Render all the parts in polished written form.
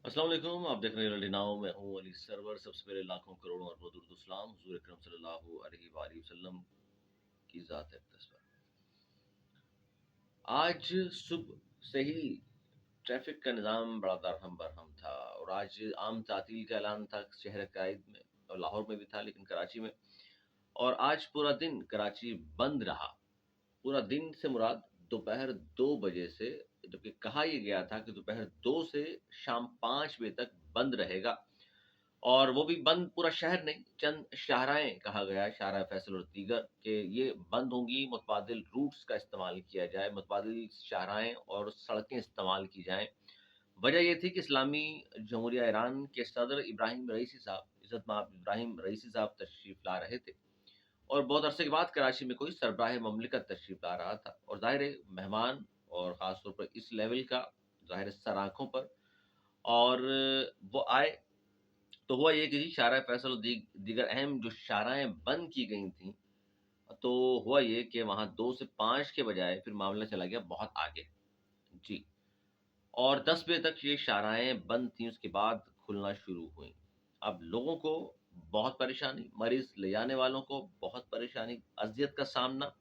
अस्सलाम वालेकुम। आप देख रहे हैं रियलिटी नाउ। मैं हूं अली सरवर। सबसे पहले लाखों करोड़ों अरबों दुरूद और सलाम हुजूर अकरम सल्लल्लाहु अलैहि वसल्लम की ज़ात अक़दस पर। आज सुबह से ही ट्रैफिक का निज़ाम बड़ा दरहम बरहम था और आज आम तातील का ऐलान था शहर कायद में और लाहौर में भी था, लेकिन कराची में। और आज पूरा दिन कराची बंद रहा। पूरा दिन से मुराद दोपहर 2 बजे से, जबकि कहा यह गया था कि दोपहर 2 से शाम 5 बजे तक बंद रहेगा। और वो भी बंद पूरा शहर नहीं, चंद शाहराएँ कहा गया, शाहराए फैसल और दीगर, कि ये बंद होंगी, मुतबादिल रूट्स का इस्तेमाल किया जाए, मुतबादिल शाहराएँ और सड़कें इस्तेमाल की जाएँ। वजह ये थी कि इस्लामी जमहूरिया ईरान के सदर इब्राहिम रईसी साहब, इज़्ज़त-माब इब्राहिम रईसी साहब तशरीफ़ ला रहे थे और बहुत अरसे के बाद कराची में कोई सरबराह ममलिकत तशरीफ़ ला रहा था और ज़ाहिर है मेहमान और ख़ास तौर पर इस लेवल का, ज़ाहिर है सर आँखों पर। और वो आए तो हुआ ये कि जी शाहराए फैसल और दीगर अहम जो शाहराएँ बंद की गई थीं, तो हुआ ये कि वहाँ 2 से 5 के बजाय फिर मामला चला गया बहुत आगे। जी। और 10 बजे तक ये शाहराएँ बंद थीं, उसके बाद खुलना शुरू हुईं। अब लोगों को बहुत परेशानी, मरीज़ ले जाने वालों को बहुत परेशानी, अज़ियत का सामना।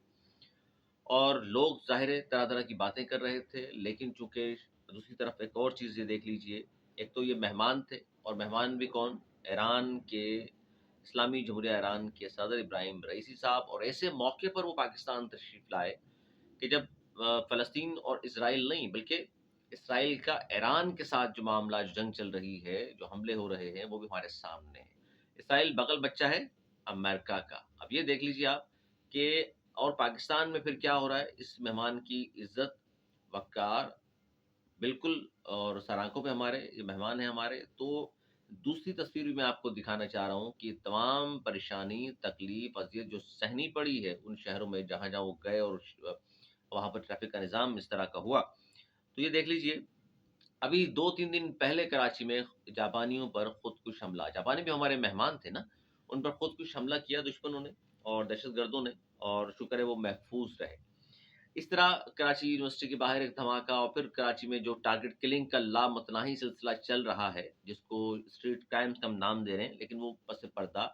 और लोग ज़ाहिर है तरह-तरह की बातें कर रहे थे, लेकिन चूँकि दूसरी तरफ एक और चीज़ ये देख लीजिए, एक तो ये मेहमान थे और मेहमान भी कौन? ईरान के, इस्लामी जमहूरिया ईरान के सदर इब्राहिम रईसी साहब। और ऐसे मौके पर वो पाकिस्तान तशरीफ़ लाए कि जब फ़लस्तीन और इज़राइल नहीं, बल्कि इसराइल का ईरान के साथ जो मामला, जो जंग चल रही है, जो हमले हो रहे हैं, वो भी हमारे सामने है। इसराइल बगल बच्चा है अमेरिका का। अब ये देख लीजिए आप कि और पाकिस्तान में फिर क्या हो रहा है, इस मेहमान की इज़्ज़त, वक़ार बिल्कुल, और सर-आँखों पे हमारे ये मेहमान हैं हमारे। तो दूसरी तस्वीर भी मैं आपको दिखाना चाह रहा हूँ कि तमाम परेशानी, तकलीफ़, अज़ियत जो सहनी पड़ी है उन शहरों में जहाँ-जहाँ वो गए और वहाँ पर ट्रैफ़िक का निज़ाम इस तरह का हुआ। तो ये देख लीजिए, अभी 2-3 दिन पहले कराची में जापानियों पर खुदकुश हमला, जापानी भी हमारे मेहमान थे ना, उन पर खुदकुश हमला किया दुश्मनों ने और दहशतगर्दों ने, और शुक्र है वो महफूज़ रहे। इस तरह कराची यूनिवर्सिटी के बाहर एक धमाका और फिर कराची में जो टारगेट किलिंग का लामतनाही सिलसिला चल रहा है, जिसको स्ट्रीट क्राइम्स का हम नाम दे रहे हैं, लेकिन वो पस पर्दा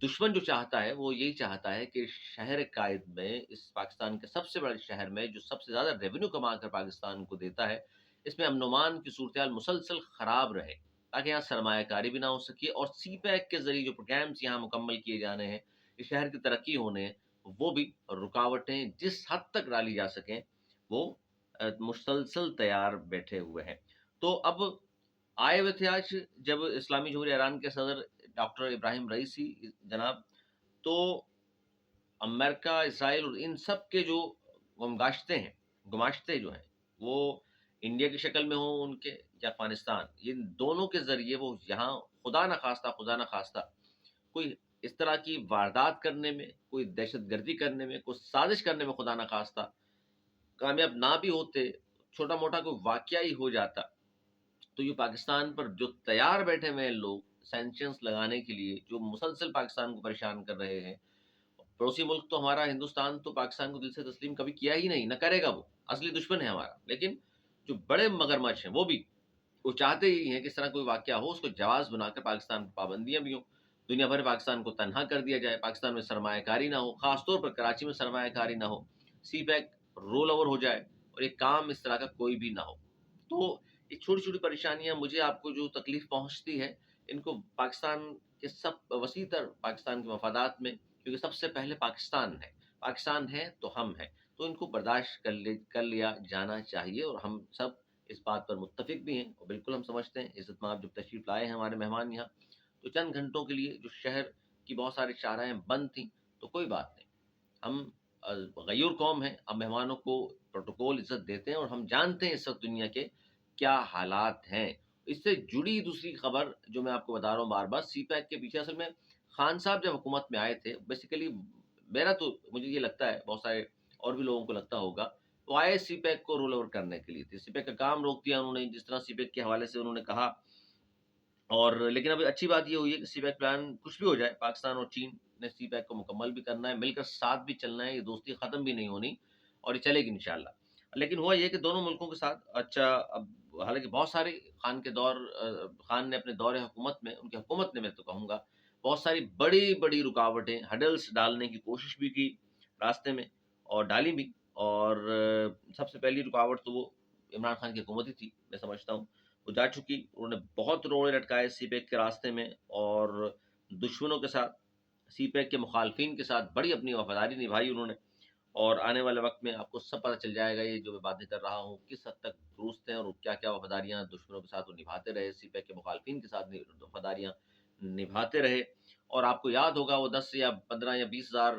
दुश्मन जो चाहता है, वो यही चाहता है कि शहर कायद में, इस पाकिस्तान के सबसे बड़े शहर में, जो सबसे ज़्यादा रेवेन्यू कमा कर पाकिस्तान को देता है, इसमें अमन-ओ-अमान की सूरत-ए-हाल मुसलसल ख़राब रहे, ताकि यहाँ सरमायाकारी भी ना हो सके और सी-पैक के ज़रिए जो प्रोग्राम्स यहाँ मुकम्मल किए जाने हैं, इस शहर की तरक्की होने हैं, वो भी रुकावटें जिस हद तक डाली जा सकें, वो मुसलसल तैयार बैठे हुए हैं। तो अब आए हुए थे आज, जब इस्लामी जमहूरिया ईरान के सदर डॉक्टर इब्राहिम रईसी जनाब, तो अमेरिका, इसराइल और इन सब के जो गुमगाश्ते हैं, गुमाश्ते जो हैं, वो इंडिया की शक्ल में हों उनके या अफ़गानिस्तान, इन दोनों के ज़रिए वो यहाँ खुदा न ख़ास्ता कोई इस तरह की वारदात करने में, कोई दहशतगर्दी करने में, कोई साज़िश करने में खुदा न ख़ास्ता कामयाब ना भी होते, छोटा-मोटा कोई वाक़या ही हो जाता, तो ये पाकिस्तान पर जो तैयार बैठे हुए हैं लोग सैंक्शंस लगाने के लिए, जो मुसलसल पाकिस्तान को परेशान कर रहे हैं। पड़ोसी मुल्क तो हमारा हिंदुस्तान तो पाकिस्तान को दिल से तस्लीम कभी किया ही नहीं, ना करेगा वो, असली दुश्मन है हमारा। लेकिन जो बड़े मगरमच्छ हैं, वो चाहते ही हैं कि इस तरह कोई वाक़या हो, उसको जवाज़ बनाकर पाकिस्तान पर पाबंदियाँ भी हों, दुनिया भर में पाकिस्तान को तन्हा कर दिया जाए, पाकिस्तान में सरमायाकारी ना हो, ख़ास तौर पर कराची में सरमायाकारी ना हो, सी-पैक रोल ओवर हो जाए और ये काम इस तरह का कोई भी ना हो। तो ये छोटी-छोटी परेशानियाँ मुझे, आपको जो तकलीफ़ पहुँचती है, इनको पाकिस्तान के सब वसीतर पाकिस्तान के मफ़ादात में, क्योंकि सबसे पहले पाकिस्तान है तो हम हैं, तो इनको बर्दाश्त कर लिया जाना चाहिए और हम सब इस बात पर मुत्तफ़िक भी हैं और बिल्कुल हम समझते हैं, इज़्ज़त-माब जब तशरीफ़ लाए हैं हमारे मेहमान यहाँ, तो चंद घंटों के लिए जो शहर की बहुत सारी शाहराएँ बंद थीं, तो कोई बात नहीं। हम गयूर कौम हैं, हम मेहमानों को प्रोटोकॉल इज़्ज़त देते हैं और हम जानते हैं इस वक़्त दुनिया के क्या हालात हैं। इससे जुड़ी दूसरी खबर जो मैं आपको बता रहा हूँ बार-बार, सी-पैक के पीछे असल में खान साहब जब हुकूमत में आए थे, बेसिकली मेरा तो मुझे ये लगता है, बहुत सारे और भी लोगों को लगता होगा, वो आए सी-पैक को रोल ओवर करने के लिए थे। सी-पैक का काम रोक दिया उन्होंने, जिस तरह सी-पैक के हवाले से उन्होंने कहा। और लेकिन अब अच्छी बात ये हुई है कि सी-पैक प्लान कुछ भी हो जाए, पाकिस्तान और चीन ने सी-पैक को मुकम्मल भी करना है, मिलकर साथ भी चलना है, ये दोस्ती ख़त्म भी नहीं होनी और ये चलेगी इंशाअल्लाह। लेकिन हुआ ये कि दोनों मुल्कों के साथ अच्छा, अब حالانکہ بہت سارے خان نے اپنے دور حکومت میں، ان کی حکومت نے، میں تو کہوں گا، بہت ساری بڑی بڑی رکاوٹیں، ہڈلس ڈالنے کی کوشش بھی کی راستے میں، اور ڈالی بھی. اور سب سے پہلی رکاوٹ تو وہ عمران خان کی حکومت ہی تھی، میں سمجھتا ہوں. وہ جا چکی، انہوں نے بہت روڑے لٹکائے سی پیک کے راستے میں، اور دشمنوں کے ساتھ، سی پیک کے مخالفین کے ساتھ بڑی اپنی وفاداری نبھائی انہوں نے. اور آنے والے وقت میں آپ کو سب پتہ چل جائے گا، یہ جو میں باتیں کر رہا ہوں کس حد تک درست ہیں، اور کیا کیا وفاداریاں دشمنوں کے ساتھ وہ نبھاتے رہے، سی پیک کے مخالفین کے ساتھ وفاداریاں نبھاتے رہے. اور آپ کو یاد ہوگا وہ 10 یا 15 یا 20 ہزار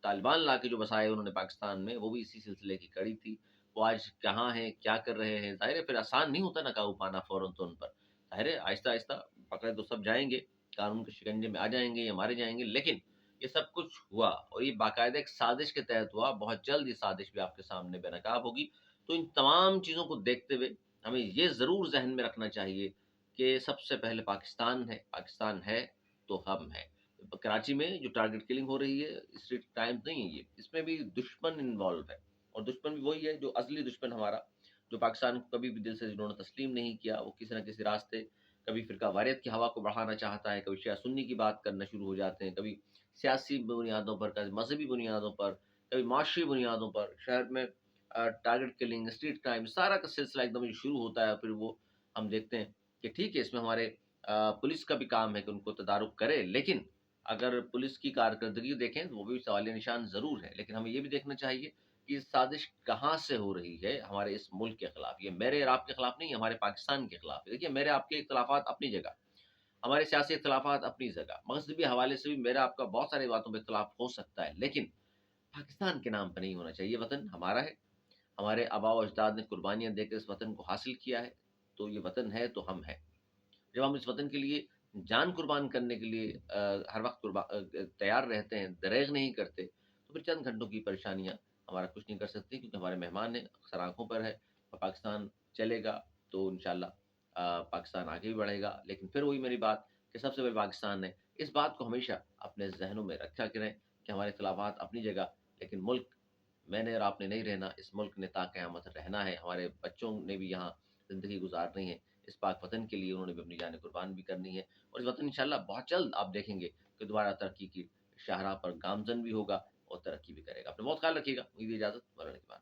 طالبان لا کے جو بسائے انہوں نے پاکستان میں، وہ بھی اسی سلسلے کی کڑی تھی. وہ آج کہاں ہیں، کیا کر رہے ہیں؟ ظاہر ہے پھر آسان نہیں ہوتا نا قابو پانا فوراً تو ان پر. ظاہر ہے آہستہ آہستہ پکڑے تو سب جائیں گے، قانون کے شکنجے میں آ جائیں گے یا مارے جائیں گے. لیکن یہ سب کچھ ہوا، اور یہ باقاعدہ ایک سازش کے تحت ہوا. بہت جلد یہ سازش بھی آپ کے سامنے بے نقاب ہوگی. تو ان تمام چیزوں کو دیکھتے ہوئے ہمیں یہ ضرور ذہن میں رکھنا چاہیے کہ سب سے پہلے پاکستان ہے تو ہم ہیں. کراچی میں جو ٹارگٹ کلنگ ہو رہی ہے، اسٹریٹ ٹائم نہیں ہے، یہ اس میں بھی دشمن انوالو ہے. اور دشمن بھی وہی ہے جو اصلی دشمن ہمارا، جو پاکستان کو کبھی بھی دل سے جنہوں نے تسلیم نہیں کیا. وہ کسی نہ کسی راستے، کبھی فرقہ واریت کی ہوا کو بڑھانا چاہتا ہے، کبھی شیعہ سنی کی بات کرنا شروع ہو جاتے ہیں، کبھی سیاسی بنیادوں پر، کبھی مذہبی بنیادوں پر، کبھی معاشی بنیادوں پر. شہر میں ٹارگٹ کلنگ، اسٹریٹ کرائم، سارا کا سلسلہ ایک دم شروع ہوتا ہے. پھر وہ ہم دیکھتے ہیں کہ ٹھیک ہے، اس میں ہمارے پولیس کا بھی کام ہے کہ ان کو تدارک کرے. لیکن اگر پولیس کی کارکردگی دیکھیں تو وہ بھی سوالیہ نشان ضرور ہے. لیکن ہمیں یہ بھی دیکھنا چاہیے کہ یہ سازش کہاں سے ہو رہی ہے ہمارے اس ملک کے خلاف. یہ میرے اور آپ کے خلاف نہیں، ہمارے پاکستان کے خلاف. دیکھیے، میرے آپ کے اختلافات اپنی جگہ، ہمارے سیاسی اختلافات اپنی جگہ، مذہبی حوالے سے بھی میرا آپ کا بہت ساری باتوں پہ اختلاف ہو سکتا ہے، لیکن پاکستان کے نام پہ نہیں ہونا چاہیے. یہ وطن ہمارا ہے، ہمارے آباء و اجداد نے قربانیاں دے کر اس وطن کو حاصل کیا ہے. تو یہ وطن ہے تو ہم ہیں. جب ہم اس وطن کے لیے جان قربان کرنے کے لیے ہر وقت تیار رہتے ہیں، دریغ نہیں کرتے، تو پھر چند گھنٹوں کی پریشانیاں ہمارا کچھ نہیں کر سکتی، کیونکہ ہمارے مہمان ہیں، اکثر آنکھوں پر ہے. اور پاکستان چلے گا تو انشاءاللہ پاکستان آگے بھی بڑھے گا. لیکن پھر وہی میری بات کہ سب سے پہلے پاکستان ہے. اس بات کو ہمیشہ اپنے ذہنوں میں رکھا کریں کہ ہمارے اختلافات اپنی جگہ، لیکن ملک میں نے اور آپ نے نہیں رہنا. اس ملک نے تا قیامت رہنا ہے. ہمارے بچوں نے بھی یہاں زندگی گزارنی ہے. اس پاک وطن کے لیے انہوں نے بھی اپنی جانیں قربان بھی کرنی ہے. اور اس وطن انشاءاللہ بہت جلد آپ دیکھیں گے کہ دوبارہ ترقی کی شاہراہ پر گامزن بھی ہوگا اور ترقی بھی کرے گا. اپنا بہت خیال رکھیے گا. مجھے اجازت، مرنے کے بعد.